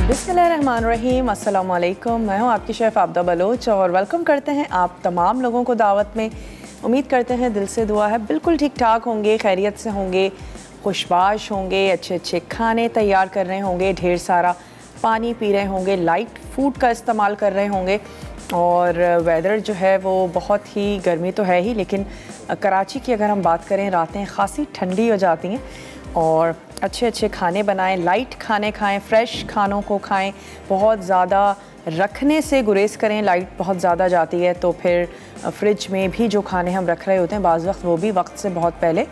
बिस्मिल्लाहिर्रहमानिर्रहीम, अस्सलाम वालेकुम। मैं हूँ आपकी शेफ़ आबदा बलोच और वेलकम करते हैं आप तमाम लोगों को दावत में। उम्मीद करते हैं, दिल से दुआ है बिल्कुल ठीक ठाक होंगे, खैरियत से होंगे, खुशबाश होंगे, अच्छे अच्छे खाने तैयार कर रहे होंगे, ढेर सारा पानी पी रहे होंगे, लाइट फूड का इस्तेमाल कर रहे होंगे। और वेदर जो है वो बहुत ही गर्मी तो है ही, लेकिन कराची की अगर हम बात करें, रातें ख़ासी ठंडी हो जाती हैं। और अच्छे अच्छे खाने बनाएं, लाइट खाने खाएं, फ़्रेश खानों को खाएं, बहुत ज़्यादा रखने से गुरेज करें। लाइट बहुत ज़्यादा जाती है तो फिर फ्रिज में भी जो खाने हम रख रहे होते हैं बाज़ वक्त वो भी वक्त से बहुत पहले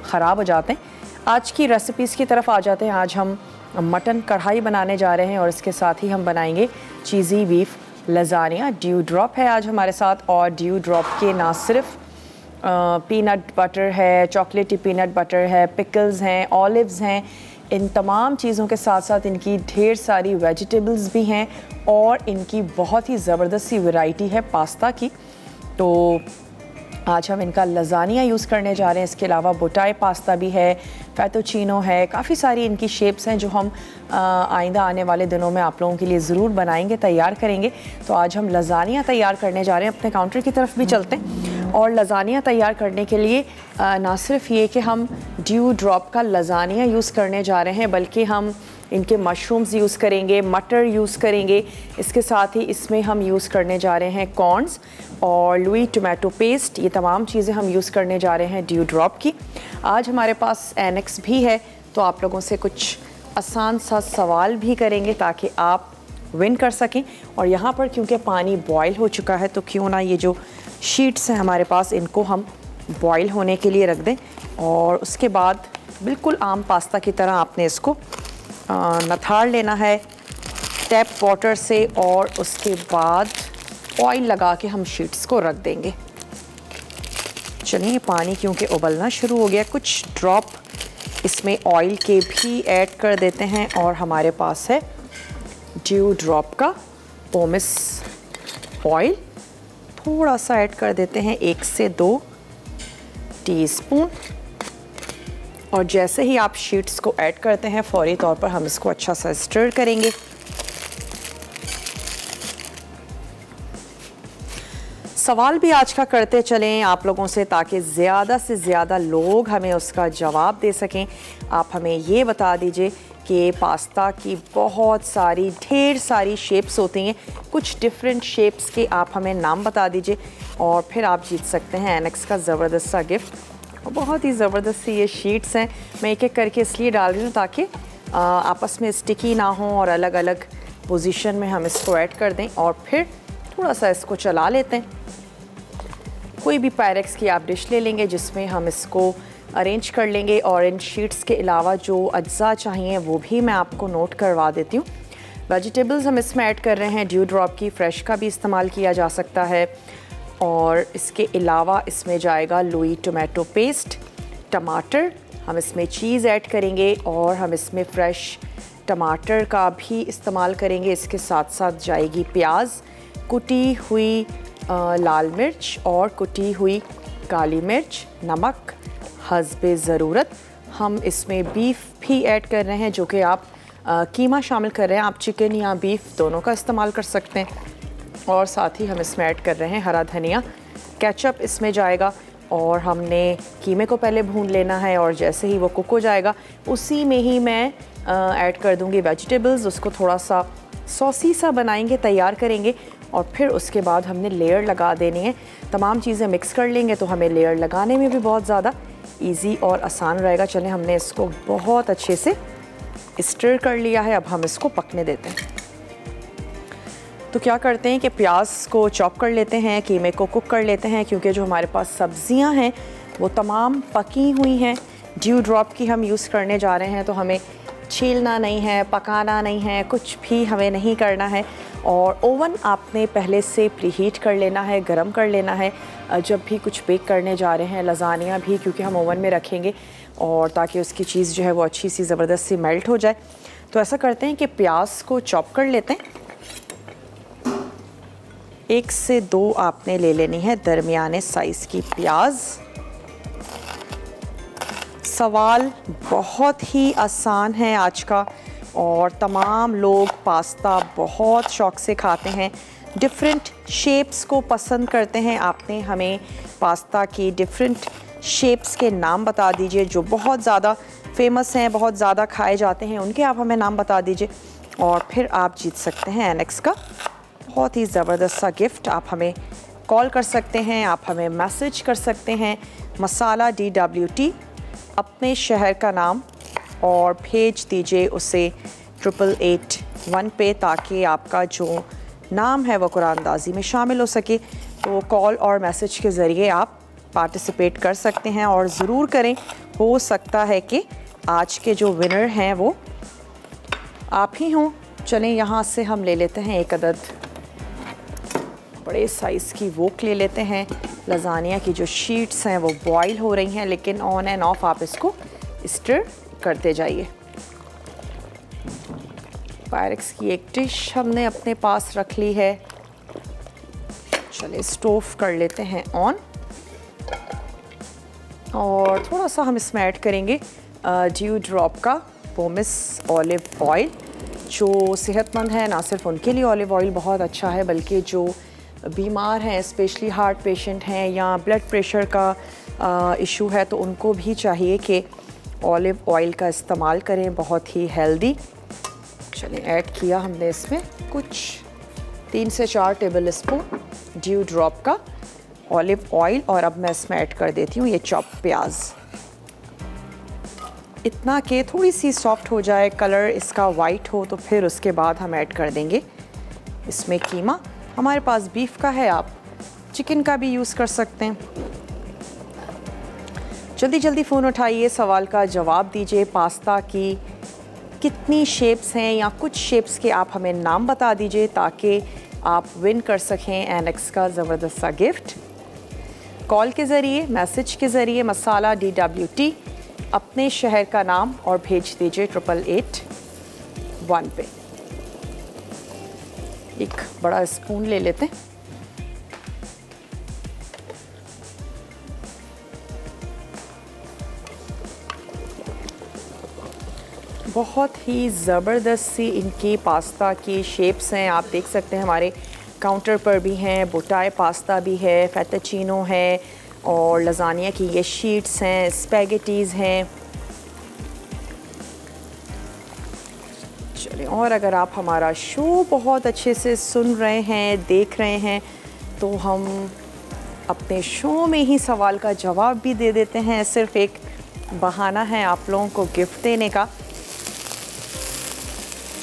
ख़राब हो जाते हैं। आज की रेसिपीज़ की तरफ आ जाते हैं। आज हम मटन कढ़ाई बनाने जा रहे हैं और इसके साथ ही हम बनाएंगे चीज़ी बीफ लज़ानिया। ड्यू ड्रॉप है आज हमारे साथ, और ड्यू ड्रॉप के ना सिर्फ पीनट बटर है, चॉकलेटी पीनट बटर है, पिकल्स हैं, ऑलिव्स हैं, इन तमाम चीज़ों के साथ साथ इनकी ढेर सारी वेजिटेबल्स भी हैं और इनकी बहुत ही ज़बरदस्त सी वैरायटी है पास्ता की। तो आज हम इनका लज़ानिया यूज़ करने जा रहे हैं। इसके अलावा बोटाई पास्ता भी है, फैटोचीनो है, काफ़ी सारी इनकी शेप्स हैं जो हम आइंदा आने वाले दिनों में आप लोगों के लिए ज़रूर बनाएंगे, तैयार करेंगे। तो आज हम लज़ानिया तैयार करने जा रहे हैं। अपने काउंटर की तरफ भी चलते हैं। और लज़ानिया तैयार करने के लिए ना सिर्फ ये कि हम ड्यू ड्रॉप का लज़ानिया यूज़ करने जा रहे हैं, बल्कि हम इनके मशरूम्स यूज़ करेंगे, मटर यूज़ करेंगे। इसके साथ ही इसमें हम यूज़ करने जा रहे हैं कॉर्न्स और लुई टोमेटो पेस्ट। ये तमाम चीज़ें हम यूज़ करने जा रहे हैं ड्यू ड्रॉप की। आज हमारे पास एनेक्स भी है, तो आप लोगों से कुछ आसान सा सवाल भी करेंगे ताकि आप विन कर सकें। और यहाँ पर क्योंकि पानी बॉयल हो चुका है, तो क्यों ना ये जो शीट्स हैं हमारे पास, इनको हम बॉयल होने के लिए रख दें। और उसके बाद बिल्कुल आम पास्ता की तरह आपने इसको नथाड़ लेना है टैप वाटर से, और उसके बाद ऑयल लगा के हम शीट्स को रख देंगे। चलिए, पानी क्योंकि उबलना शुरू हो गया, कुछ ड्रॉप इसमें ऑयल के भी ऐड कर देते हैं। और हमारे पास है ड्यू ड्रॉप का पोमिस ऑयल, थोड़ा सा ऐड कर देते हैं, 1 से 2 टीस्पून। और जैसे ही आप शीट्स को ऐड करते हैं, फौरी तौर पर हम इसको अच्छा सा स्टर करेंगे। सवाल भी आज का करते चलें आप लोगों से, ताकि ज़्यादा से ज़्यादा लोग हमें उसका जवाब दे सकें। आप हमें ये बता दीजिए कि पास्ता की बहुत सारी ढेर सारी शेप्स होती हैं, कुछ डिफरेंट शेप्स के आप हमें नाम बता दीजिए, और फिर आप जीत सकते हैं एनेक्स का ज़बरदस्त सा गिफ्ट। बहुत ही ज़बरदस्त सी ये शीट्स हैं। मैं एक एक करके इसलिए डाल रही हूँ ताकि आपस में स्टिकी ना हो और अलग अलग पोजीशन में हम इसको ऐड कर दें। और फिर थोड़ा सा इसको चला लेते हैं। कोई भी पायरेक्स की आप डिश ले लेंगे जिसमें हम इसको अरेंज कर लेंगे। और इन शीट्स के अलावा जो अज्जा चाहिए वो भी मैं आपको नोट करवा देती हूँ। वेजिटेबल्स हम इसमें ऐड कर रहे हैं ड्यू ड्रॉप की, फ्रेश का भी इस्तेमाल किया जा सकता है। और इसके अलावा इसमें जाएगा लुई टोमेटो पेस्ट, टमाटर, हम इसमें चीज़ ऐड करेंगे और हम इसमें फ़्रेश टमाटर का भी इस्तेमाल करेंगे। इसके साथ साथ जाएगी प्याज, कुटी हुई लाल मिर्च और कुटी हुई काली मिर्च, नमक हस्बे ज़रूरत। हम इसमें बीफ भी ऐड कर रहे हैं, जो कि आप कीमा शामिल कर रहे हैं, आप चिकन या बीफ दोनों का इस्तेमाल कर सकते हैं। और साथ ही हम इसमें ऐड कर रहे हैं हरा धनिया, केचप इसमें जाएगा। और हमने कीमे को पहले भून लेना है, और जैसे ही वो कुक हो जाएगा उसी में ही मैं ऐड कर दूंगी वेजिटेबल्स। उसको थोड़ा सा सॉसी सा बनाएंगे, तैयार करेंगे, और फिर उसके बाद हमने लेयर लगा देनी है। तमाम चीज़ें मिक्स कर लेंगे तो हमें लेयर लगाने में भी बहुत ज़्यादा ईजी और आसान रहेगा। चलें, हमने इसको बहुत अच्छे से स्टर कर लिया है, अब हम इसको पकने देते हैं। तो क्या करते हैं कि प्याज को चॉप कर लेते हैं, कीमे को कुक कर लेते हैं, क्योंकि जो हमारे पास सब्जियां हैं वो तमाम पकी हुई हैं। ड्यू ड्रॉप की हम यूज़ करने जा रहे हैं, तो हमें छीलना नहीं है, पकाना नहीं है, कुछ भी हमें नहीं करना है। और ओवन आपने पहले से प्रीहीट कर लेना है, गरम कर लेना है जब भी कुछ बेक करने जा रहे हैं। लज़ानिया भी क्योंकि हम ओवन में रखेंगे, और ताकि उसकी चीज़ जो है वो अच्छी सी ज़बरदस्त सी मेल्ट हो जाए। तो ऐसा करते हैं कि प्याज को चॉप कर लेते हैं। 1 से 2 आपने ले लेनी है दरमियाने साइज़ की प्याज। सवाल बहुत ही आसान है आज का, और तमाम लोग पास्ता बहुत शौक़ से खाते हैं, डिफरेंट शेप्स को पसंद करते हैं। आपने हमें पास्ता की डिफरेंट शेप्स के नाम बता दीजिए जो बहुत ज़्यादा फेमस हैं, बहुत ज़्यादा खाए जाते हैं, उनके आप हमें नाम बता दीजिए और फिर आप जीत सकते हैं एनेक्स का बहुत ही ज़बरदस्त सा गिफ्ट। आप हमें कॉल कर सकते हैं, आप हमें मैसेज कर सकते हैं, मसाला DWT अपने शहर का नाम और भेज दीजिए उसे 8881 पे, ताकि आपका जो नाम है वो कुरानंदाज़ी में शामिल हो सके। तो कॉल और मैसेज के ज़रिए आप पार्टिसिपेट कर सकते हैं और ज़रूर करें। हो सकता है कि आज के जो विनर हैं वो आप ही हों। चलें यहाँ से हम ले लेते हैं एक अदद बड़े साइज़ की वोक ले लेते हैं। लजानिया की जो शीट्स हैं वो बॉईल हो रही हैं, लेकिन ऑन एंड ऑफ आप इसको स्टर करते जाइए। पायरेक्स की एक डिश हमने अपने पास रख ली है। चलिए स्टोव कर लेते हैं ऑन और थोड़ा सा हम इसमें ऐड करेंगे ड्यू ड्रॉप का पोमिस ऑलिव ऑयल, जो सेहतमंद है। ना सिर्फ उनके लिए ऑलिव ऑयल बहुत अच्छा है, बल्कि जो बीमार हैं, स्पेशली हार्ट पेशेंट हैं या ब्लड प्रेशर का इशू है, तो उनको भी चाहिए कि ऑलिव ऑयल का इस्तेमाल करें, बहुत ही हेल्दी। चलिए ऐड किया हमने इसमें कुछ 3 से 4 टेबल स्पून ड्यू ड्रॉप का ऑलिव ऑयल और अब मैं इसमें ऐड कर देती हूँ ये चॉप प्याज, इतना कि थोड़ी सी सॉफ्ट हो जाए, कलर इसका वाइट हो, तो फिर उसके बाद हम ऐड कर देंगे इसमें कीमा। हमारे पास बीफ का है, आप चिकन का भी यूज़ कर सकते हैं। जल्दी जल्दी फ़ोन उठाइए, सवाल का जवाब दीजिए। पास्ता की कितनी शेप्स हैं या कुछ शेप्स के आप हमें नाम बता दीजिए ताकि आप विन कर सकें एनेक्स का ज़बरदस्त सा गिफ्ट। कॉल के ज़रिए, मैसेज के ज़रिए मसाला DWT अपने शहर का नाम और भेज दीजिए 8881 पे। एक बड़ा स्पून ले लेते हैं। बहुत ही ज़बरदस्त सी इनकी पास्ता की शेप्स हैं, आप देख सकते हैं हमारे काउंटर पर भी हैं। बोटाई पास्ता भी है, फेटाचीनो है और लजानिया की ये शीट्स हैं, स्पैगेटीज़ हैं। चलिए, और अगर आप हमारा शो बहुत अच्छे से सुन रहे हैं, देख रहे हैं, तो हम अपने शो में ही सवाल का जवाब भी दे देते हैं। सिर्फ एक बहाना है आप लोगों को गिफ्ट देने का।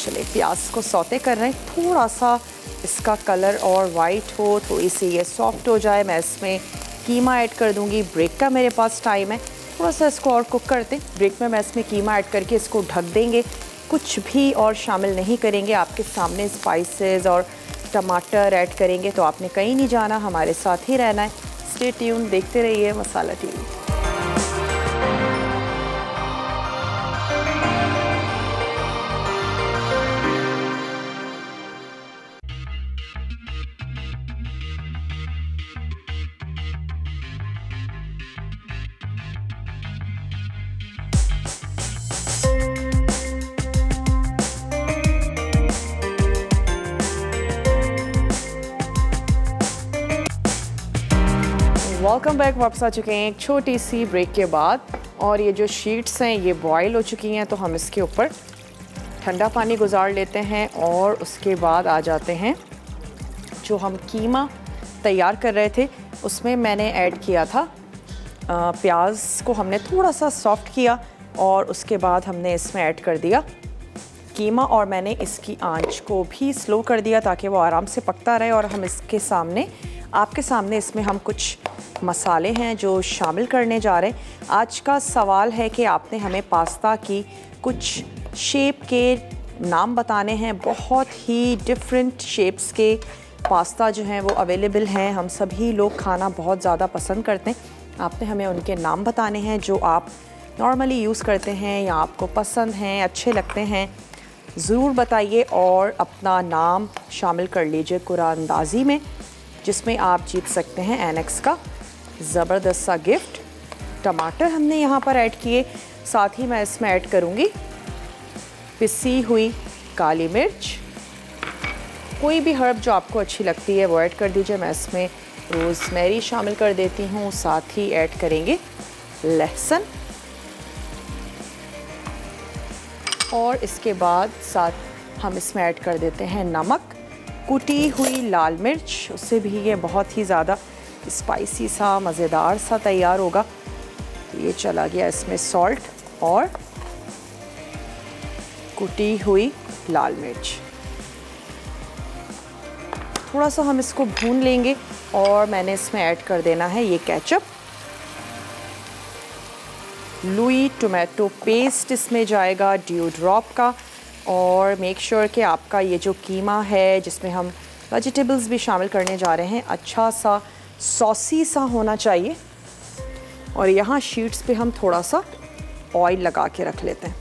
चलिए, प्याज को सौते कर रहे हैं, थोड़ा सा इसका कलर और वाइट हो, थोड़ी सी ये सॉफ्ट हो जाए, मैं इसमें कीमा ऐड कर दूंगी। ब्रेक का मेरे पास टाइम है, थोड़ा सा इसको और कुक करते। ब्रेक में मैं इसमें कीमा ऐड करके इसको ढक देंगे, कुछ भी और शामिल नहीं करेंगे। आपके सामने स्पाइसेस और टमाटर ऐड करेंगे, तो आपने कहीं नहीं जाना, हमारे साथ ही रहना है। स्टे ट्यून, देखते रहिए मसाला टीवी। वेलकम बैक, वापस आ चुके हैं एक छोटी सी ब्रेक के बाद। और ये जो शीट्स हैं ये बॉयल हो चुकी हैं, तो हम इसके ऊपर ठंडा पानी गुजार लेते हैं और उसके बाद आ जाते हैं जो हम कीमा तैयार कर रहे थे उसमें मैंने ऐड किया था प्याज को हमने थोड़ा सा सॉफ्ट किया और उसके बाद हमने इसमें ऐड कर दिया कीमा और मैंने इसकी आंच को भी स्लो कर दिया ताकि वो आराम से पकता रहे। और हम इसके सामने, आपके सामने इसमें हम कुछ मसाले हैं जो शामिल करने जा रहे हैं। आज का सवाल है कि आपने हमें पास्ता की कुछ शेप के नाम बताने हैं। बहुत ही डिफरेंट शेप्स के पास्ता जो हैं वो अवेलेबल हैं, हम सभी लोग खाना बहुत ज़्यादा पसंद करते हैं। आपने हमें उनके नाम बताने हैं जो आप नॉर्मली यूज़ करते हैं या आपको पसंद हैं, अच्छे लगते हैं, ज़रूर बताइए और अपना नाम शामिल कर लीजिए कुरानंदाज़ी में, जिसमें आप जीत सकते हैं एनेक्स का ज़बरदस्त सा गिफ्ट। टमाटर हमने यहाँ पर ऐड किए, साथ ही मैं इसमें ऐड करूँगी पिसी हुई काली मिर्च, कोई भी हर्ब जो आपको अच्छी लगती है वो ऐड कर दीजिए। मैं इसमें रोज़मेरी शामिल कर देती हूँ, साथ ही ऐड करेंगे लहसुन, और इसके बाद साथ हम इसमें ऐड कर देते हैं नमक, कुटी हुई लाल मिर्च, उससे भी ये बहुत ही ज़्यादा स्पाइसी सा मज़ेदार सा तैयार होगा। तो ये चला गया इसमें सॉल्ट और कुटी हुई लाल मिर्च। थोड़ा सा हम इसको भून लेंगे और मैंने इसमें ऐड कर देना है ये केचप, लुई टोमेटो पेस्ट इसमें जाएगा ड्यू ड्रॉप का। और मेक श्योर कि आपका ये जो कीमा है जिसमें हम वेजिटेबल्स भी शामिल करने जा रहे हैं, अच्छा सा सॉसी सा होना चाहिए। और यहाँ शीट्स पे हम थोड़ा सा ऑयल लगा के रख लेते हैं,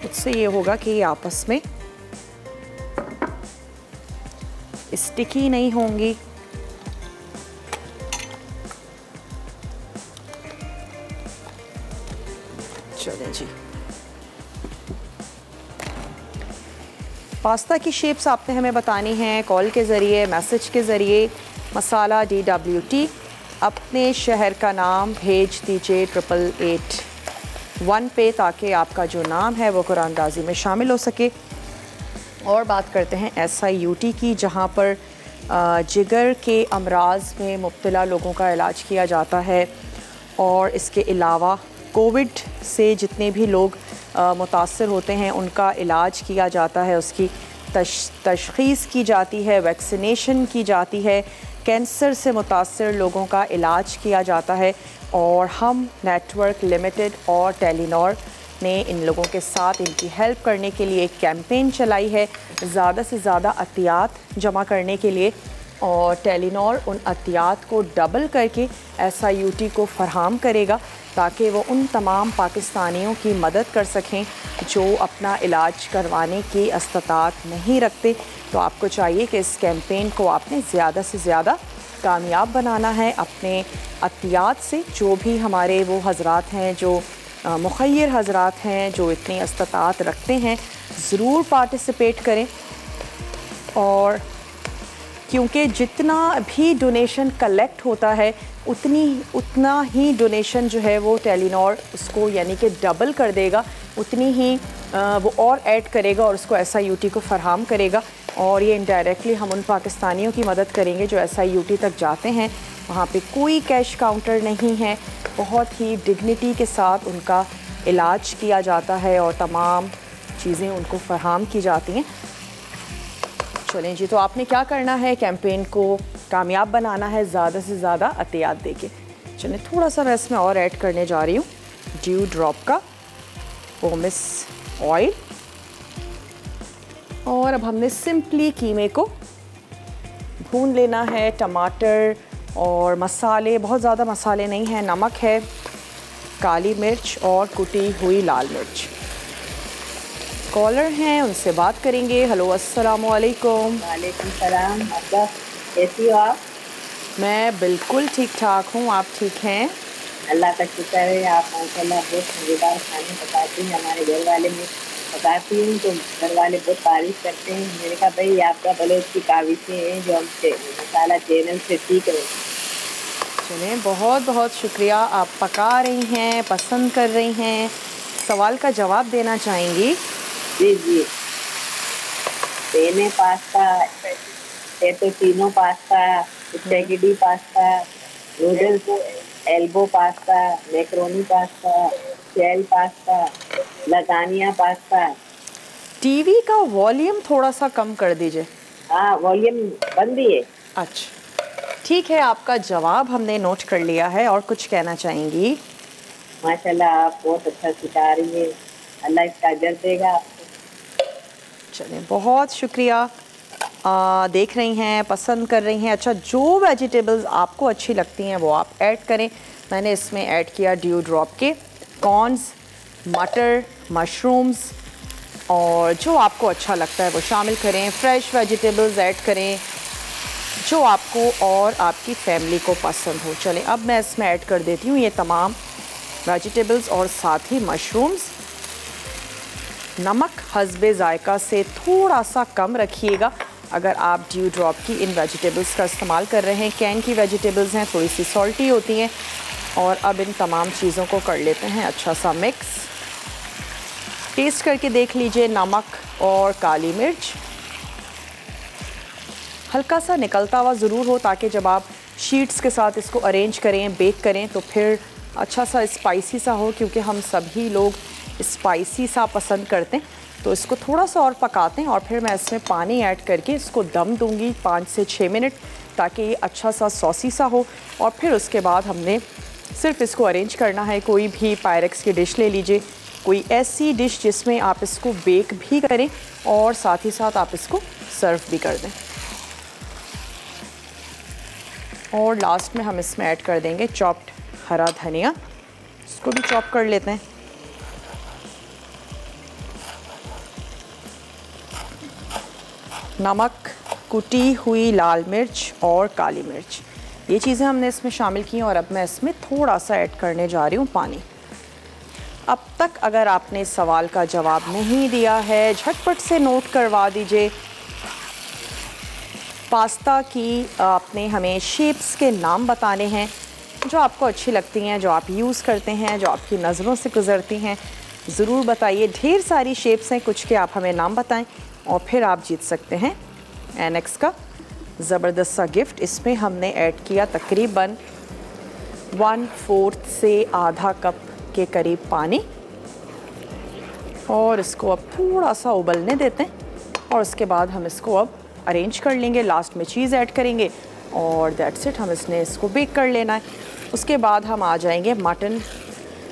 उससे ये होगा कि ये आपस में स्टिकी नहीं होंगी। चलें जी, पास्ता की शेप्स आपने हमें बतानी है कॉल के ज़रिए, मैसेज के ज़रिए। मसाला DWT, अपने शहर का नाम भेज दीजिए 8881 पे, ताकि आपका जो नाम है वो कुरानदाजी में शामिल हो सके। और बात करते हैं SIUT की, जहाँ पर जिगर के अमराज में मुब्तला लोगों का इलाज किया जाता है। और इसके अलावा कोविड से जितने भी लोग मुतासर होते हैं उनका इलाज किया जाता है, उसकी तशख़ीस की जाती है, वैक्सीनेशन की जाती है, कैंसर से मुतासर लोगों का इलाज किया जाता है। और हम नेटवर्क लिमिटेड और टेलीनॉर ने इन लोगों के साथ इनकी हेल्प करने के लिए एक कैंपेन चलाई है, ज़्यादा से ज़्यादा अतियात जमा करने के लिए। और टेलीनॉर उन अतियात को डबल करके SIUT को फराहम करेगा, ताकि वो उन तमाम पाकिस्तानियों की मदद कर सकें जो अपना इलाज करवाने की इस्तात नहीं रखते। तो आपको चाहिए कि इस कैंपेन को आपने ज़्यादा से ज़्यादा कामयाब बनाना है। अपने अतियात से जो भी हमारे वो हज़रात हैं, जो मुखय्यर हज़रात हैं, जो इतनी इस्तात रखते हैं, ज़रूर पार्टिसिपेट करें। और क्योंकि जितना भी डोनेशन कलेक्ट होता है उतना ही डोनेशन जो है वो टेलीनॉर उसको यानी कि डबल कर देगा, उतनी ही वो और ऐड करेगा और उसको SIUT को फराहम करेगा। और ये इनडायरेक्टली हम उन पाकिस्तानियों की मदद करेंगे जो SIUT तक जाते हैं। वहाँ पे कोई कैश काउंटर नहीं है, बहुत ही डिग्निटी के साथ उनका इलाज किया जाता है और तमाम चीज़ें उनको फराहम की जाती हैं। चलें जी, तो आपने क्या करना है, कैंपेन को कामयाब बनाना है ज़्यादा से ज़्यादा अतियात देके। चलें, थोड़ा सा मैं इसमें और ऐड करने जा रही हूँ ड्यू ड्रॉप का पोमिस ऑयल। और अब हमने सिंपली कीमे को भून लेना है। टमाटर और मसाले, बहुत ज़्यादा मसाले नहीं हैं, नमक है, काली मिर्च और कुटी हुई लाल मिर्च। कॉलर हैं, उनसे बात करेंगे। हेलो, अस्सलाम वालेकुम। वालेकुम सलाम। आपका कैसी हो आप? मैं बिल्कुल ठीक ठाक हूँ, आप ठीक हैं? अल्लाह का शुक्र है। आप माशाल्लाह बहुत मज़ेदार खाने पकाती हैं। हमारे घर वाले में पकाती हूँ तो घर वाले बहुत तारीफ़ करते हैं। मैंने कहा भाई आपका बलोच की काविशें हैं जो हम मसाला चैनल से सीख रहे हैं। चलें, बहुत बहुत शुक्रिया। आप पका रही हैं, पसंद कर रही हैं, सवाल का जवाब देना चाहेंगी? जी जी। पेने पास्ता, पेटोचिनो pasta, spaghetti pasta, noodles, elbow pasta, macaroni pasta, shell pasta, lasagna pasta. TV का वॉल्यूम थोड़ा सा कम कर दीजिए। हाँ, वॉल्यूम बंद ही है। अच्छा, ठीक है, आपका जवाब हमने नोट कर लिया है। और कुछ कहना चाहेंगी? माशाल्लाह आप बहुत अच्छा सिखा रही हैं, अल्लाह इसका अजर देगा आपको। चलें, बहुत शुक्रिया। देख रही हैं, पसंद कर रही हैं। अच्छा, जो वेजिटेबल्स आपको अच्छी लगती हैं वो आप ऐड करें। मैंने इसमें ऐड किया ड्यू ड्रॉप के कॉर्न्स, मटर, मशरूम्स, और जो आपको अच्छा लगता है वो शामिल करें। फ्रेश वेजिटेबल्स ऐड करें जो आपको और आपकी फैमिली को पसंद हो। चलें, अब मैं इसमें ऐड कर देती हूँ ये तमाम वेजिटेबल्स और साथ ही मशरूम्स। नमक हस्बे जायका से थोड़ा सा कम रखिएगा अगर आप ड्यू ड्रॉप की इन वेजिटेबल्स का इस्तेमाल कर रहे हैं। कैन की वेजिटेबल्स हैं, थोड़ी सी सॉल्टी होती हैं। और अब इन तमाम चीज़ों को कर लेते हैं अच्छा सा मिक्स। टेस्ट करके देख लीजिए, नमक और काली मिर्च हल्का सा निकलता हुआ ज़रूर हो, ताकि जब आप शीट्स के साथ इसको अरेंज करें, बेक करें तो फिर अच्छा सा स्पाइसी सा हो, क्योंकि हम सभी लोग स्पाइसी सा पसंद करते हैं। तो इसको थोड़ा सा और पकाते हैं और फिर मैं इसमें पानी ऐड करके इसको दम दूंगी 5 से 6 मिनट, ताकि ये अच्छा सा सॉसी सा हो। और फिर उसके बाद हमने सिर्फ इसको अरेंज करना है। कोई भी पायरेक्स की डिश ले लीजिए, कोई ऐसी डिश जिसमें आप इसको बेक भी करें और साथ ही साथ आप इसको सर्व भी कर दें। और लास्ट में हम इसमें ऐड कर देंगे चॉप्ड हरा धनिया, इसको भी चॉप कर लेते हैं। नमक, कुटी हुई लाल मिर्च और काली मिर्च, ये चीज़ें हमने इसमें शामिल की हैं। और अब मैं इसमें थोड़ा सा ऐड करने जा रही हूँ पानी। अब तक अगर आपने इस सवाल का जवाब नहीं दिया है, झटपट से नोट करवा दीजिए। पास्ता की आपने हमें शेप्स के नाम बताने हैं जो आपको अच्छी लगती हैं, जो आप यूज़ करते हैं, जो आपकी नज़रों से गुज़रती हैं, ज़रूर बताइए। ढेर सारी शेप्स हैं, कुछ के आप हमें नाम बताएं और फिर आप जीत सकते हैं एनेक्स का ज़बरदस्त सा गिफ्ट। इसमें हमने ऐड किया तकरीबन 1/4 से आधा कप के करीब पानी, और इसको अब थोड़ा सा उबलने देते हैं। और उसके बाद हम इसको अब अरेंज कर लेंगे, लास्ट में चीज़ ऐड करेंगे और दैट्स इट। हम इसको बेक कर लेना है। उसके बाद हम आ जाएंगे मटन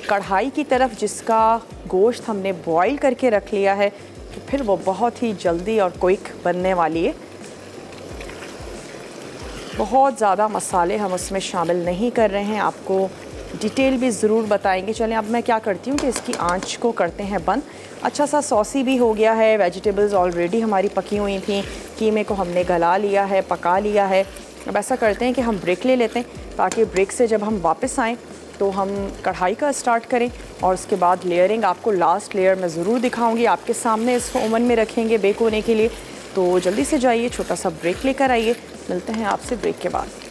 कढ़ाई की तरफ, जिसका गोश्त हमने बॉईल करके रख लिया है, तो फिर वो बहुत ही जल्दी और क्विक बनने वाली है। बहुत ज़्यादा मसाले हम उसमें शामिल नहीं कर रहे हैं, आपको डिटेल भी ज़रूर बताएंगे। चलें अब मैं क्या करती हूँ कि इसकी आंच को करते हैं बंद। अच्छा सा सॉसी भी हो गया है, वेजिटेबल्स ऑलरेडी हमारी पकी हुई थी, कीमे को हमने गला लिया है, पका लिया है। अब ऐसा करते हैं कि हम ब्रेक ले लेते हैं, ताकि ब्रेक से जब हम वापस आएँ तो हम कढ़ाई का स्टार्ट करें। और उसके बाद लेयरिंग आपको लास्ट लेयर में ज़रूर दिखाऊंगी आपके सामने। इसको ओवन में रखेंगे बेक होने के लिए। तो जल्दी से जाइए, छोटा सा ब्रेक लेकर आइए। मिलते हैं आपसे ब्रेक के बाद।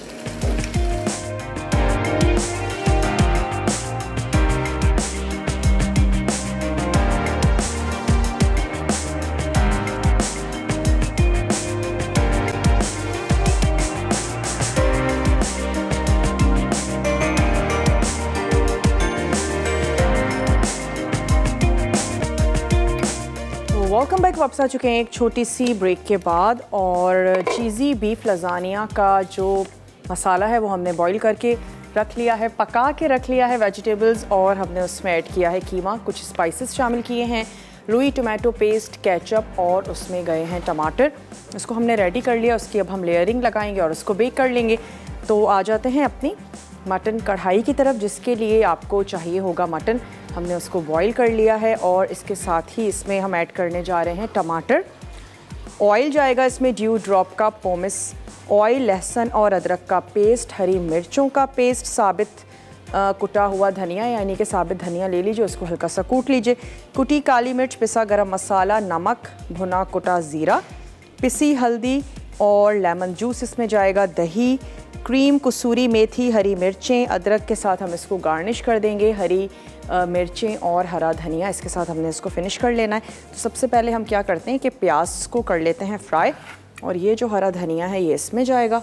Welcome back. वापस आ चुके हैं एक छोटी सी ब्रेक के बाद। और चीज़ी बीफ लजानिया का जो मसाला है वो हमने बॉईल करके रख लिया है, पका के रख लिया है वेजिटेबल्स, और हमने उसमें ऐड किया है कीमा, कुछ स्पाइसेस शामिल किए हैं, रूई टोमेटो पेस्ट, केचप, और उसमें गए हैं टमाटर। इसको हमने रेडी कर लिया। उसकी अब हम लेयरिंग लगाएंगे और उसको बेक कर लेंगे। तो आ जाते हैं अपनी मटन कढ़ाई की तरफ, जिसके लिए आपको चाहिए होगा मटन। हमने उसको बॉईल कर लिया है और इसके साथ ही इसमें हम ऐड करने जा रहे हैं टमाटर। ऑयल जाएगा इसमें ड्यू ड्रॉप का पोमिस ऑयल, लहसुन और अदरक का पेस्ट, हरी मिर्चों का पेस्ट, साबित कुटा हुआ धनिया यानी कि साबित धनिया ले लीजिए, उसको हल्का सा कूट लीजिए, कुटी काली मिर्च, पिसा गरम मसाला, नमक, भुना कुटा ज़ीरा, पिसी हल्दी और लेमन जूस इसमें जाएगा, दही, क्रीम, कसूरी मेथी, हरी मिर्चें, अदरक के साथ हम इसको गार्निश कर देंगे, हरी मिर्चें और हरा धनिया, इसके साथ हमने इसको फिनिश कर लेना है। तो सबसे पहले हम क्या करते हैं कि प्याज को कर लेते हैं फ्राई, और ये जो हरा धनिया है ये इसमें जाएगा।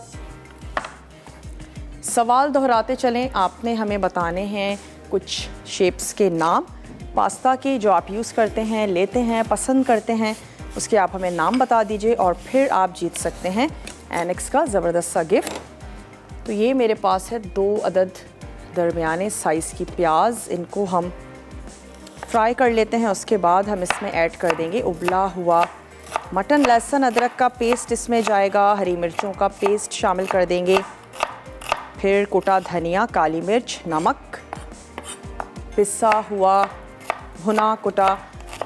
सवाल दोहराते चलें, आपने हमें बताने हैं कुछ शेप्स के नाम पास्ता के जो आप यूज़ करते हैं, लेते हैं, पसंद करते हैं, उसके आप हमें नाम बता दीजिए और फिर आप जीत सकते हैं एनेक्स का ज़बरदस्त सा गिफ्ट। तो ये मेरे पास है 2 अदद दरमियाने साइज़ की प्याज, इनको हम फ्राई कर लेते हैं। उसके बाद हम इसमें ऐड कर देंगे उबला हुआ मटन, लहसुन अदरक का पेस्ट इसमें जाएगा, हरी मिर्चों का पेस्ट शामिल कर देंगे, फिर कुटा धनिया, काली मिर्च, नमक, पिसा हुआ भुना कुटा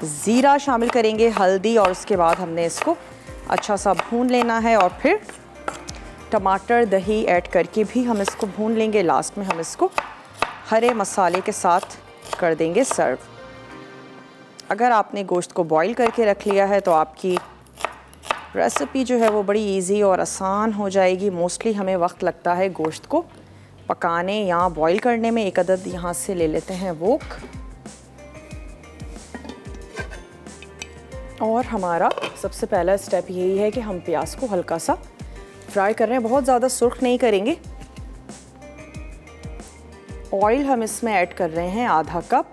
ज़ीरा शामिल करेंगे, हल्दी, और उसके बाद हमने इसको अच्छा सा भून लेना है। और फिर टमाटर, दही ऐड करके भी हम इसको भून लेंगे। लास्ट में हम इसको हरे मसाले के साथ कर देंगे सर्व। अगर आपने गोश्त को बॉईल करके रख लिया है तो आपकी रेसिपी जो है वो बड़ी इजी और आसान हो जाएगी। मोस्टली हमें वक्त लगता है गोश्त को पकाने या बॉईल करने में। एक अदद यहाँ से ले लेते हैं वोक, और हमारा सबसे पहला स्टेप यही है कि हम प्याज को हल्का सा फ्राई कर रहे हैं, बहुत ज़्यादा सुर्ख नहीं करेंगे। ऑयल हम इसमें ऐड कर रहे हैं आधा कप,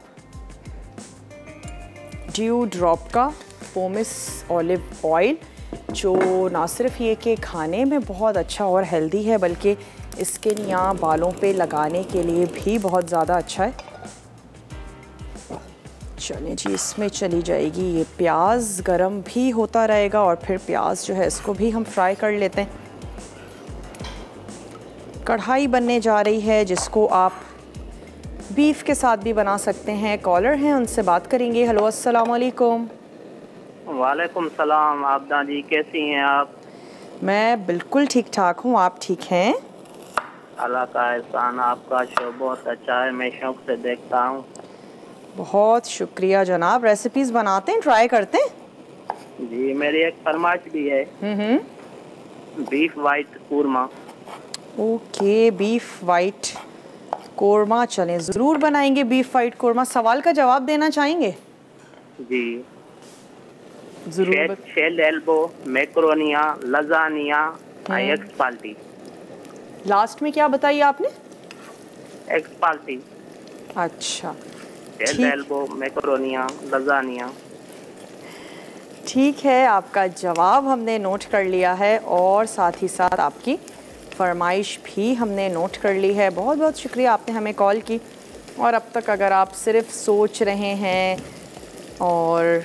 ड्यू ड्रॉप का पोमिस ऑलिव ऑयल, जो ना सिर्फ ये कि खाने में बहुत अच्छा और हेल्दी है बल्कि स्किन या बालों पे लगाने के लिए भी बहुत ज़्यादा अच्छा है। चलिए जी, इसमें चली जाएगी ये प्याज, गरम भी होता रहेगा और फिर प्याज जो है इसको भी हम फ्राई कर लेते हैं। कढ़ाई बनने जा रही है जिसको आप बीफ के साथ भी बना सकते हैं। कॉलर हैं, उनसे बात करेंगे। हेलो, अस्सलाम वालेकुम। वालेकुम सलाम। आबदा जी कैसी हैं आप? मैं बिल्कुल ठीक ठाक हूँ, आप ठीक हैं? अल्लाह का एहसान, आपका शो बहुत अच्छा है, मैं शौक से देखता हूँ। बहुत शुक्रिया जनाब। रेसिपीज़ बनाते हैं, ट्राई करते हैं? जी, मेरी एक फरमाइश भी है। Beef white korma. Okay, beef white korma, चलें ज़रूर बनाएंगे बीफ वाइट कोरमा। सवाल का जवाब देना चाहेंगे? जी ज़रूर। शेल एल्बो, मैक्रोनिया, लजानिया, एक्स पाल्टी। लास्ट में क्या बताइए आपने? एक्स पाल्टी। अच्छा, शेल एल्बो, मैक्रोनिया, लजानिया। ठीक है, आपका जवाब हमने नोट कर लिया है और साथ ही साथ आपकी फरमाइश भी हमने नोट कर ली है। बहुत बहुत शुक्रिया, आपने हमें कॉल की। और अब तक अगर आप सिर्फ सोच रहे हैं और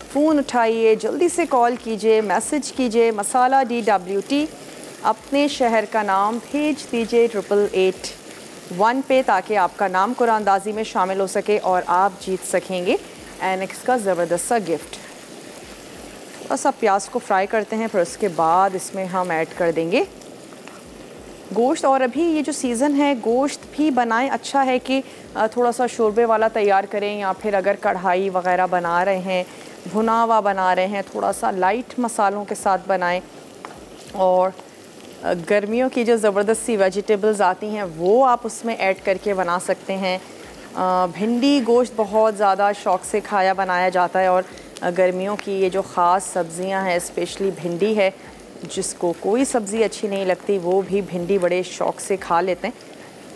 फ़ोन उठाइए, जल्दी से कॉल कीजिए, मैसेज कीजिए मसाला DWT, अपने शहर का नाम भेज दीजिए 8881 पे, ताकि आपका नाम कुरानदाजी में शामिल हो सके और आप जीत सकेंगे एनेक्स का ज़बरदस्त सा गिफ्ट। बस अब प्याज को फ्राई करते हैं, फिर उसके बाद इसमें हम ऐड कर देंगे गोश्त। और अभी ये जो सीज़न है, गोश्त भी बनाएं, अच्छा है कि थोड़ा सा शोरबे वाला तैयार करें, या फिर अगर कढ़ाई वगैरह बना रहे हैं, भुना हुआ बना रहे हैं, थोड़ा सा लाइट मसालों के साथ बनाएं। और गर्मियों की जो ज़बरदस्त सी वेजिटेबल्स आती हैं वो आप उसमें ऐड करके बना सकते हैं। भिंडी गोश्त बहुत ज़्यादा शौक़ से खाया बनाया जाता है, और गर्मियों की ये जो ख़ास सब्ज़ियां हैं, स्पेशली भिंडी है, जिसको कोई सब्ज़ी अच्छी नहीं लगती वो भी भिंडी बड़े शौक़ से खा लेते हैं।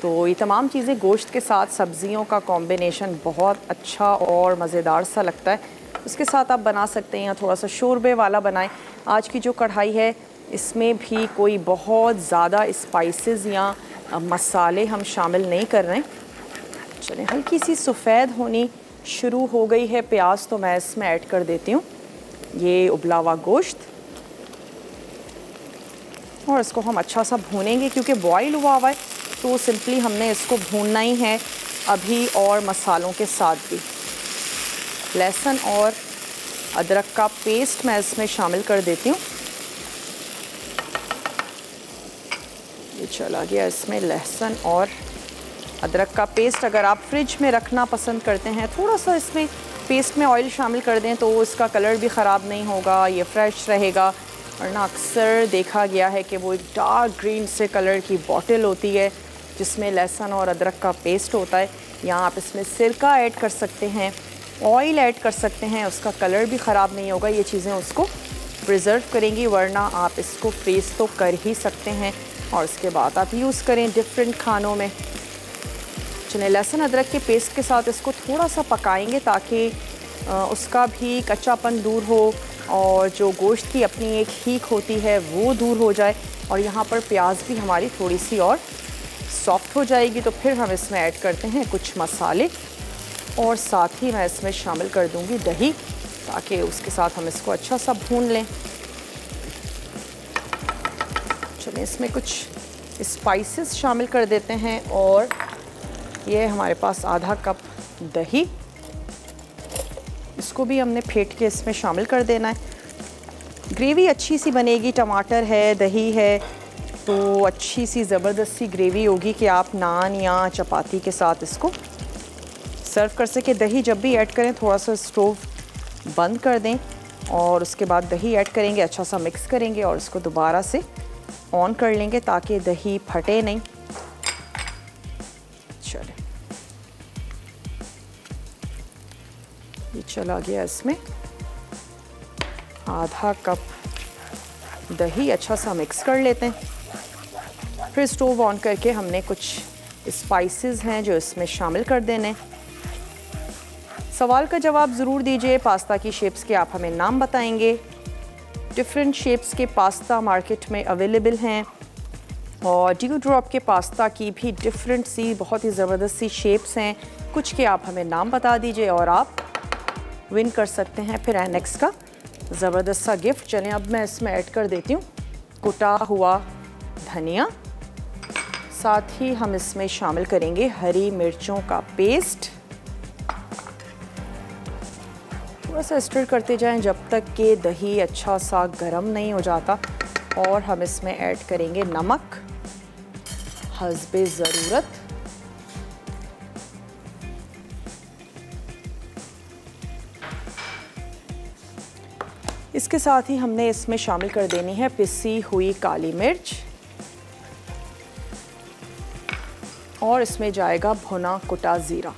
तो ये तमाम चीज़ें गोश्त के साथ सब्ज़ियों का कॉम्बिनेशन बहुत अच्छा और मज़ेदार सा लगता है। उसके साथ आप बना सकते हैं, या थोड़ा सा शोरबे वाला बनाएं। आज की जो कढ़ाई है इसमें भी कोई बहुत ज़्यादा स्पाइसेस या मसाले हम शामिल नहीं कर रहे हैं। चलें, हल्की सी सफ़ेद होनी शुरू हो गई है प्याज, तो मैं इसमें ऐड कर देती हूँ ये उबला हुआ गोश्त, और इसको हम अच्छा सा भूनेंगे। क्योंकि बॉईल हुआ है तो सिंपली हमने इसको भूनना ही है अभी, और मसालों के साथ भी। लहसुन और अदरक का पेस्ट मैं इसमें शामिल कर देती हूँ। ये चला गया इसमें लहसुन और अदरक का पेस्ट। अगर आप फ्रिज में रखना पसंद करते हैं, थोड़ा सा इसमें पेस्ट में ऑयल शामिल कर दें तो इसका कलर भी ख़राब नहीं होगा, ये फ्रेश रहेगा। वरना अक्सर देखा गया है कि वो एक डार्क ग्रीन से कलर की बॉटल होती है जिसमें लहसुन और अदरक का पेस्ट होता है। या आप इसमें सिरका ऐड कर सकते हैं, ऑयल ऐड कर सकते हैं, उसका कलर भी ख़राब नहीं होगा। ये चीज़ें उसको प्रिजर्व करेंगी। वरना आप इसको फ्रीज़ तो कर ही सकते हैं और उसके बाद आप यूज़ करें डिफरेंट खानों में। चलिए, लहसुन अदरक के पेस्ट के साथ इसको थोड़ा सा पकाएंगे ताकि उसका भी कच्चापन दूर हो और जो गोश्त की अपनी एक हीक होती है वो दूर हो जाए, और यहाँ पर प्याज भी हमारी थोड़ी सी और सॉफ्ट हो जाएगी। तो फिर हम इसमें ऐड करते हैं कुछ मसाले, और साथ ही मैं इसमें शामिल कर दूँगी दही, ताकि उसके साथ हम इसको अच्छा सा भून लें। चलिए, इसमें कुछ स्पाइसेस शामिल कर देते हैं, और ये हमारे पास आधा कप दही, इसको भी हमने फेंट के इसमें शामिल कर देना है। ग्रेवी अच्छी सी बनेगी, टमाटर है, दही है, तो अच्छी सी ज़बरदस्त सी ग्रेवी होगी कि आप नान या चपाती के साथ इसको सर्व कर सके। दही जब भी ऐड करें थोड़ा सा स्टोव बंद कर दें और उसके बाद दही ऐड करेंगे, अच्छा सा मिक्स करेंगे और इसको दोबारा से ऑन कर लेंगे ताकि दही फटे नहीं। चले, ये चला गया इसमें आधा कप दही, अच्छा सा मिक्स कर लेते हैं। फिर स्टोव ऑन करके हमने कुछ स्पाइसेस हैं जो इसमें शामिल कर देने। सवाल का जवाब ज़रूर दीजिए, पास्ता की शेप्स के आप हमें नाम बताएंगे। डिफरेंट शेप्स के पास्ता मार्केट में अवेलेबल हैं और ड्यू ड्रॉप के पास्ता की भी डिफरेंट सी बहुत ही ज़बरदस्त सी शेप्स हैं। कुछ के आप हमें नाम बता दीजिए और आप विन कर सकते हैं फिर एनेक्स का ज़बरदस्त सा गिफ्ट। चलें, अब मैं इसमें ऐड कर देती हूँ कुटा हुआ धनिया, साथ ही हम इसमें शामिल करेंगे हरी मिर्चों का पेस्ट। थोड़ा सा स्टर करते जाएं जब तक कि दही अच्छा सा गर्म नहीं हो जाता। और हम इसमें ऐड करेंगे नमक हस्बे ज़रूरत। इसके साथ ही हमने इसमें शामिल कर देनी है पिसी हुई काली मिर्च और इसमें जाएगा भुना कुटा ज़ीरा।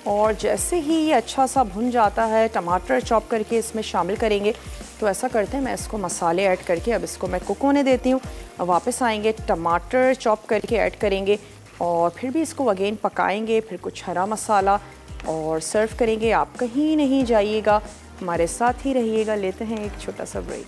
और जैसे ही ये अच्छा सा भुन जाता है, टमाटर चॉप करके इसमें शामिल करेंगे। तो ऐसा करते हैं, मैं इसको मसाले ऐड करके अब इसको मैं कुक होने देती हूँ। अब वापस आएंगे, टमाटर चॉप करके ऐड करेंगे और फिर भी इसको अगेन पकाएंगे, फिर कुछ हरा मसाला और सर्व करेंगे। आप कहीं नहीं जाइएगा, हमारे साथ ही रहिएगा। लेते हैं एक छोटा सा ब्रेक।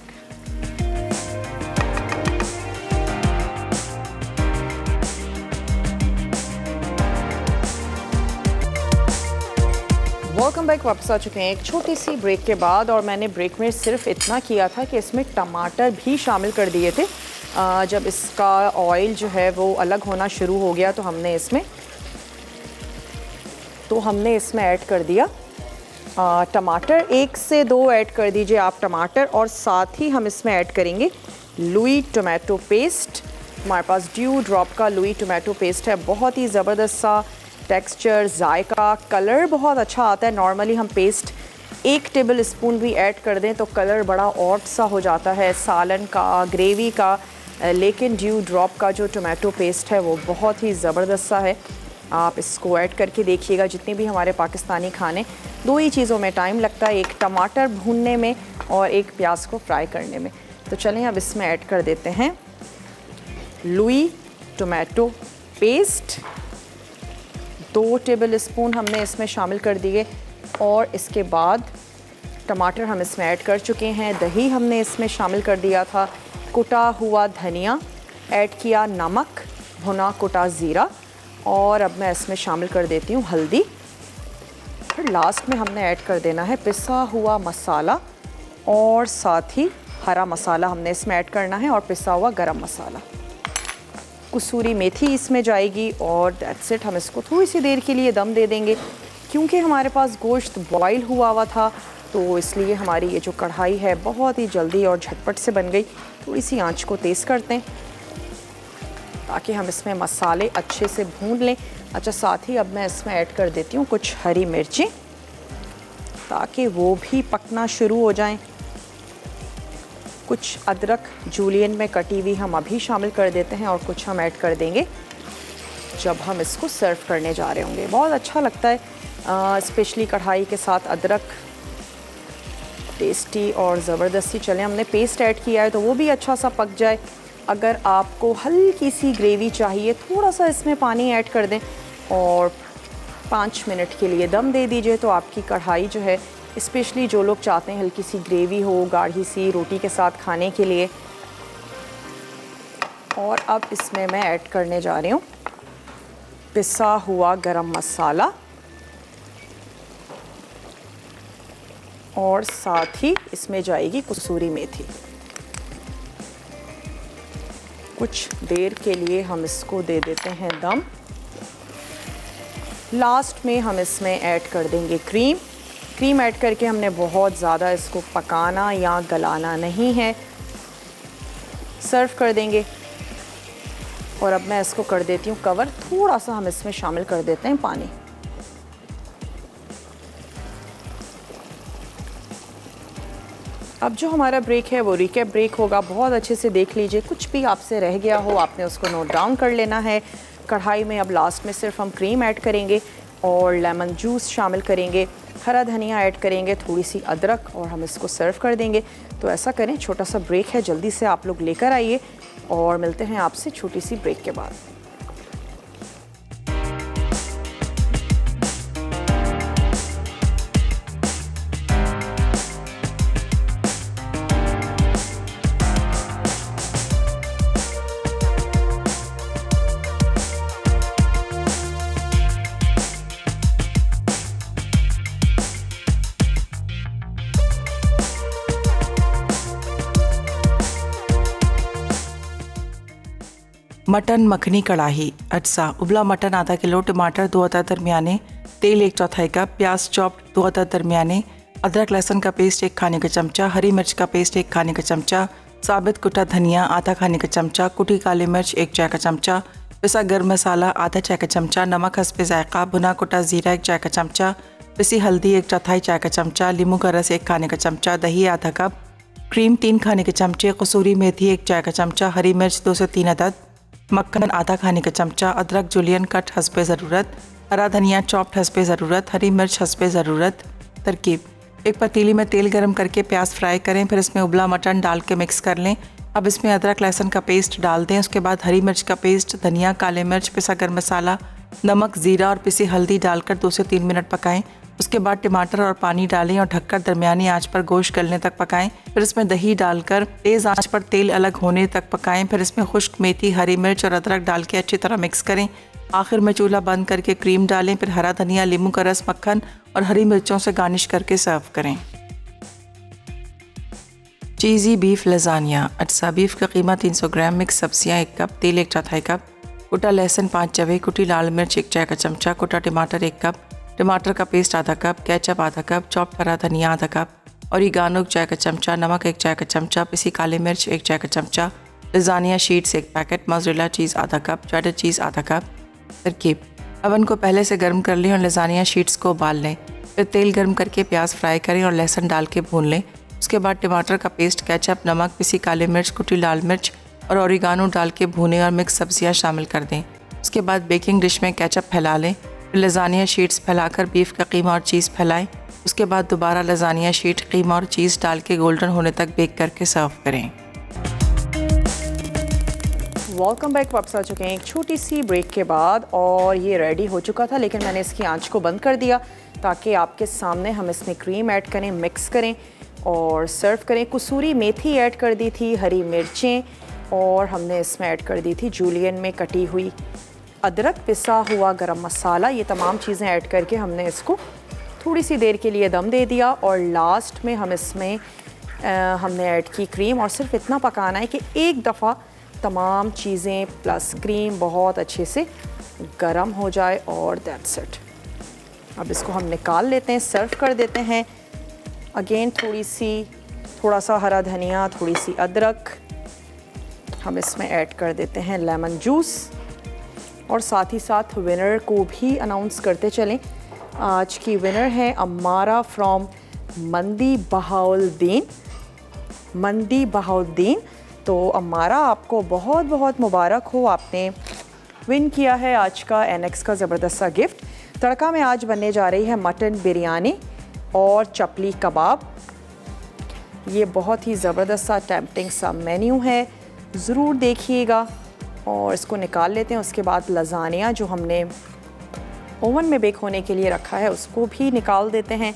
वेलकम बैक, वापस आ चुके हैं एक छोटी सी ब्रेक के बाद। और मैंने ब्रेक में सिर्फ इतना किया था कि इसमें टमाटर भी शामिल कर दिए थे। जब इसका ऑयल जो है वो अलग होना शुरू हो गया तो हमने इसमें ऐड कर दिया टमाटर। 1 से 2 ऐड कर दीजिए आप टमाटर। और साथ ही हम इसमें ऐड करेंगे लुई टोमेटो पेस्ट। हमारे पास ड्यू ड्रॉप का लुई टोमेटो पेस्ट है, बहुत ही ज़बरदस्त सा टेक्सचर, जायका, कलर बहुत अच्छा आता है। नॉर्मली हम पेस्ट 1 टेबल स्पून भी ऐड कर दें तो कलर बड़ा ऑड सा हो जाता है सालन का, ग्रेवी का, लेकिन ड्यू ड्रॉप का जो टोमेटो पेस्ट है वो बहुत ही ज़बरदस्त सा है। आप इसको ऐड करके देखिएगा। जितने भी हमारे पाकिस्तानी खाने, 2 ही चीज़ों में टाइम लगता है, एक टमाटर भूनने में और एक प्याज को फ्राई करने में। तो चलें अब इसमें ऐड कर देते हैं Louis tomato paste. 2 table spoon हमने इसमें शामिल कर दिए। और इसके बाद टमाटर हम इसमें ऐड कर चुके हैं, दही हमने इसमें शामिल कर दिया था, कुटा हुआ धनिया ऐड किया, नमक, भुना कुटा ज़ीरा और अब मैं इसमें शामिल कर देती हूँ हल्दी। फिर लास्ट में हमने ऐड कर देना है पिसा हुआ मसाला और साथ ही हरा मसाला हमने इसमें ऐड करना है और पिसा हुआ गरम मसाला। कसूरी मेथी इसमें जाएगी और दैट्स इट। हम इसको थोड़ी सी देर के लिए दम दे देंगे। क्योंकि हमारे पास गोश्त बॉईल हुआ था तो इसलिए हमारी ये जो कढ़ाई है बहुत ही जल्दी और झटपट से बन गई। थोड़ी सी आंच को तेज़ करते हैं ताकि हम इसमें मसाले अच्छे से भून लें। अच्छा, साथ ही अब मैं इसमें ऐड कर देती हूँ कुछ हरी मिर्चें ताकि वो भी पकना शुरू हो जाएं। कुछ अदरक जूलियन में कटी हुई हम अभी शामिल कर देते हैं और कुछ हम ऐड कर देंगे जब हम इसको सर्व करने जा रहे होंगे। बहुत अच्छा लगता है स्पेशली कढ़ाई के साथ अदरक, टेस्टी और ज़बरदस्ती। चलें, हमने पेस्ट ऐड किया है तो वो भी अच्छा सा पक जाए। अगर आपको हल्की सी ग्रेवी चाहिए, थोड़ा सा इसमें पानी ऐड कर दें और 5 मिनट के लिए दम दे दीजिए तो आपकी कढ़ाई जो है, स्पेशली जो लोग चाहते हैं हल्की सी ग्रेवी हो, गाढ़ी सी रोटी के साथ खाने के लिए। और अब इसमें मैं ऐड करने जा रही हूँ पिसा हुआ गरम मसाला और साथ ही इसमें जाएगी कसूरी मेथी। कुछ देर के लिए हम इसको दे देते हैं दम। लास्ट में हम इसमें ऐड कर देंगे क्रीम। क्रीम ऐड करके हमने बहुत ज़्यादा इसको पकाना या गलाना नहीं है, सर्व कर देंगे। और अब मैं इसको कर देती हूँ कवर। थोड़ा सा हम इसमें शामिल कर देते हैं पानी। अब जो हमारा ब्रेक है वो रिकैप ब्रेक होगा। बहुत अच्छे से देख लीजिए, कुछ भी आपसे रह गया हो आपने उसको नोट डाउन कर लेना है। कढ़ाई में अब लास्ट में सिर्फ हम क्रीम ऐड करेंगे और लेमन जूस शामिल करेंगे, हरा धनिया ऐड करेंगे, थोड़ी सी अदरक, और हम इसको सर्व कर देंगे। तो ऐसा करें, छोटा सा ब्रेक है, जल्दी से आप लोग लेकर आइए और मिलते हैं आपसे छोटी सी ब्रेक के बाद। मटन मखनी कढ़ाई। अज्जा: उबला मटन आधा किलो, टमाटर 2 अदद दरमियाने, तेल 1/4 कप, प्याज चॉप्ड 2 अदद दरमियाने, अदरक लहसुन का पेस्ट 1 खाने का चमचा, हरी मिर्च का पेस्ट 1 खाने का चमचा, साबित कुटा धनिया आधा खाने का चमचा, कुटी काली मिर्च 1 चाय का चमचा, पिसा गर्म मसाला आधा चाय का चमचा, नमक हस्बे जायका, भुना कुटा ज़ीरा 1 चाय का चमचा, पिसी हल्दी 1/4 चाय का चमचा, लींबू का रस 1 खाने का चमचा, दही आधा कप, क्रीम 3 खाने के चमचे, कसूरी मेथी 1 चाय का चमचा, हरी मिर्च 2 से 3 अदद, मक्खन आधा खाने का चमचा, अदरक जुलियन कट हस्बे ज़रूरत, हरा धनिया चॉप्ड हस्बे ज़रूरत, हरी मिर्च हस्बे ज़रूरत। तरकीब: एक पतीली में तेल गरम करके प्याज फ्राई करें, फिर इसमें उबला मटन डाल के मिक्स कर लें। अब इसमें अदरक लहसुन का पेस्ट डाल दें, उसके बाद हरी मिर्च का पेस्ट, धनिया, काले मिर्च, पिसा गर्म मसाला, नमक, ज़ीरा और पिसी हल्दी डालकर 2 से 3 मिनट पकाएं। उसके बाद टमाटर और पानी डालें और ढककर दरमियानी आंच पर गोश्त गलने तक पकाएं। फिर इसमें दही डालकर तेज़ आंच पर तेल अलग होने तक पकाएं। फिर इसमें खुश्क मेथी, हरी मिर्च और अदरक डाल के अच्छी तरह मिक्स करें। आखिर में चूल्हा बंद करके क्रीम डालें, फिर हरा धनिया, लींबू का रस, मक्खन और हरी मिर्चों से गार्निश करके सर्व करें। चीज़ी बीफ लजानिया। अज्जा: बीफ का कीमा 300 ग्राम, मिक्स सब्जियाँ 1 कप, तेल 1/4 कप, कुटा लहसुन 5 जवे, कुटी लाल मिर्च 1 चाय का चमचा, कुटा टमाटर 1 कप, टमाटर का पेस्ट आधा कप, केचप आधा कप, चॉप्ड हरा धनिया आधा कप, ओरिगानो 1 चाय का चमचा, नमक 1 चाय का चमचा, पिसी काली मिर्च 1 चाय का चमचा, lasagne sheets 1 packet, mozzarella cheese आधा कप, चेडर चीज़ आधा कप। तरकीब: अवन को पहले से गर्म कर लें और लजानिया शीट्स को उबाल लें। फिर तेल गर्म करके प्याज फ्राई करें और लहसुन डाल के भून लें। उसके बाद टमाटर का पेस्ट, केचप, नमक, पिसी काली मिर्च, कुटी लाल मिर्च और ओरिगानो डाल के भूनें और मिक्स सब्जियाँ शामिल कर दें। उसके बाद बेकिंग डिश में केचप फैला लें। फिर लजानिया शीट्स फैलाकर बीफ का कीमा और चीज़ फैलाएं। उसके बाद दोबारा लजानिया शीट, कीमा और चीज़ डाल के गोल्डन होने तक बेक करके सर्व करें। Welcome back. वापस आ चुके हैं एक छोटी सी ब्रेक के बाद और ये रेडी हो चुका था, लेकिन मैंने इसकी आंच को बंद कर दिया ताकि आपके सामने हम इसमें क्रीम ऐड करें, मिक्स करें और सर्व करें। कसूरी मेथी ऐड कर दी थी, हरी मिर्चें, और हमने इसमें ऐड कर दी थी जूलियन में कटी हुई अदरक, पिसा हुआ गरम मसाला। ये तमाम चीज़ें ऐड करके हमने इसको थोड़ी सी देर के लिए दम दे दिया और लास्ट में हम इसमें हमने ऐड की क्रीम और सिर्फ इतना पकाना है कि एक दफ़ा तमाम चीज़ें प्लस क्रीम बहुत अच्छे से गरम हो जाए और दैट्स इट। अब इसको हम निकाल लेते हैं, सर्व कर देते हैं। अगेन थोड़ा सा हरा धनिया, थोड़ी सी अदरक, हम इसमें ऐड कर देते हैं लेमन जूस और साथ ही साथ विनर को भी अनाउंस करते चलें। आज की विनर है अम्मारा फ्रॉम मंदी बहाउद्दीन। तो अम्मारा, आपको बहुत बहुत मुबारक हो, आपने विन किया है आज का एनएक्स का ज़बरदस्त सा गिफ्ट। तड़का में आज बनने जा रही है मटन बिरयानी और चपली कबाब। ये बहुत ही ज़बरदस्त सा टेम्पटिंग सा मेन्यू है, ज़रूर देखिएगा। और इसको निकाल लेते हैं। उसके बाद लजानिया जो हमने ओवन में बेक होने के लिए रखा है उसको भी निकाल देते हैं।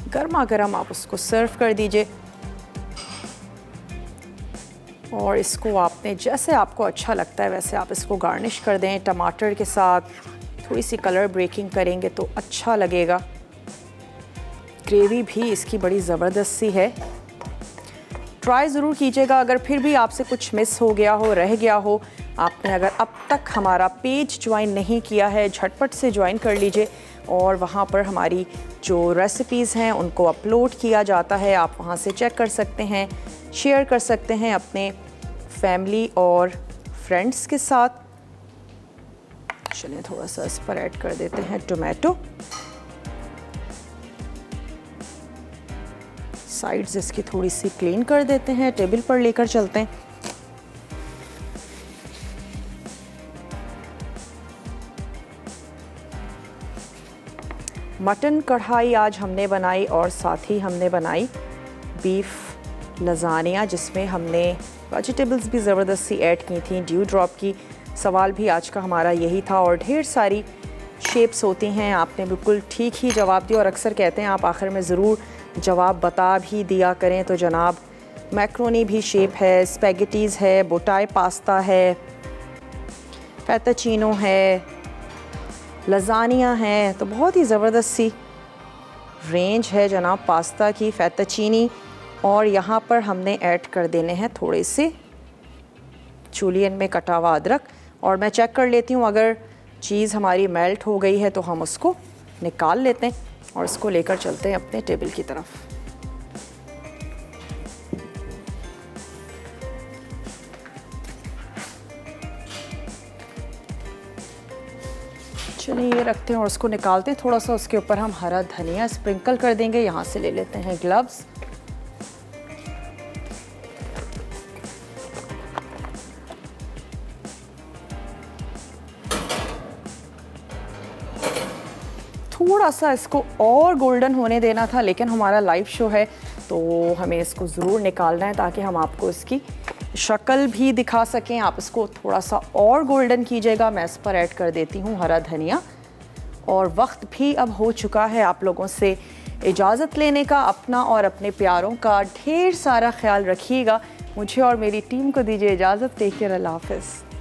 गर्मा गर्म आप उसको सर्व कर दीजिए और इसको आपने जैसे आपको अच्छा लगता है वैसे आप इसको गार्निश कर दें। टमाटर के साथ थोड़ी सी कलर ब्रेकिंग करेंगे तो अच्छा लगेगा। ग्रेवी भी इसकी बड़ी ज़बरदस्त सी है, ट्राई ज़रूर कीजिएगा। अगर फिर भी आपसे कुछ मिस हो गया हो, रह गया हो, आपने अगर अब तक हमारा पेज ज्वाइन नहीं किया है, झटपट से ज्वाइन कर लीजिए और वहाँ पर हमारी जो रेसिपीज़ हैं उनको अपलोड किया जाता है, आप वहाँ से चेक कर सकते हैं, शेयर कर सकते हैं अपने फैमिली और फ्रेंड्स के साथ। चलिए थोड़ा सा इस पर ऐड कर देते हैं टोमेटो। साइड्स इसकी थोड़ी सी क्लीन कर देते हैं, टेबल पर लेकर चलते हैं। मटन कढ़ाई आज हमने बनाई और साथ ही हमने बनाई बीफ लज़ानिया, जिसमें हमने वेजिटेबल्स भी ज़बरदस्त सी ऐड की थी, ड्यू ड्रॉप की। सवाल भी आज का हमारा यही था और ढेर सारी शेप्स होती हैं। आपने बिल्कुल ठीक ही जवाब दिया और अक्सर कहते हैं आप आखिर में ज़रूर जवाब बता भी दिया करें। तो जनाब मैक्रोनी भी शेप है, स्पैगेटीज़ है, बोटाई पास्ता है, फेटाचीनो है, लज़ानिया है। तो बहुत ही ज़बरदस्त सी रेंज है जनाब पास्ता की, फेटाचीनी। और यहाँ पर हमने ऐड कर देने हैं थोड़े से जूलियन में कटा हुआ अदरक। और मैं चेक कर लेती हूँ, अगर चीज़ हमारी मेल्ट हो गई है तो हम उसको निकाल लेते हैं और इसको लेकर चलते हैं अपने टेबल की तरफ। चलिए ये रखते हैं और उसको निकालते हैं। थोड़ा सा उसके ऊपर हम हरा धनिया स्प्रिंकल कर देंगे। यहाँ से ले लेते हैं ग्लव्स। थोड़ा सा इसको और गोल्डन होने देना था, लेकिन हमारा लाइव शो है तो हमें इसको ज़रूर निकालना है ताकि हम आपको इसकी शक्ल भी दिखा सकें। आप इसको थोड़ा सा और गोल्डन कीजिएगा। मैं इस पर ऐड कर देती हूँ हरा धनिया। और वक्त भी अब हो चुका है आप लोगों से इजाज़त लेने का। अपना और अपने प्यारों का ढेर सारा ख्याल रखिएगा। मुझे और मेरी टीम को दीजिए इजाज़त। टेक केयर, अल्लाह हाफ़िज़।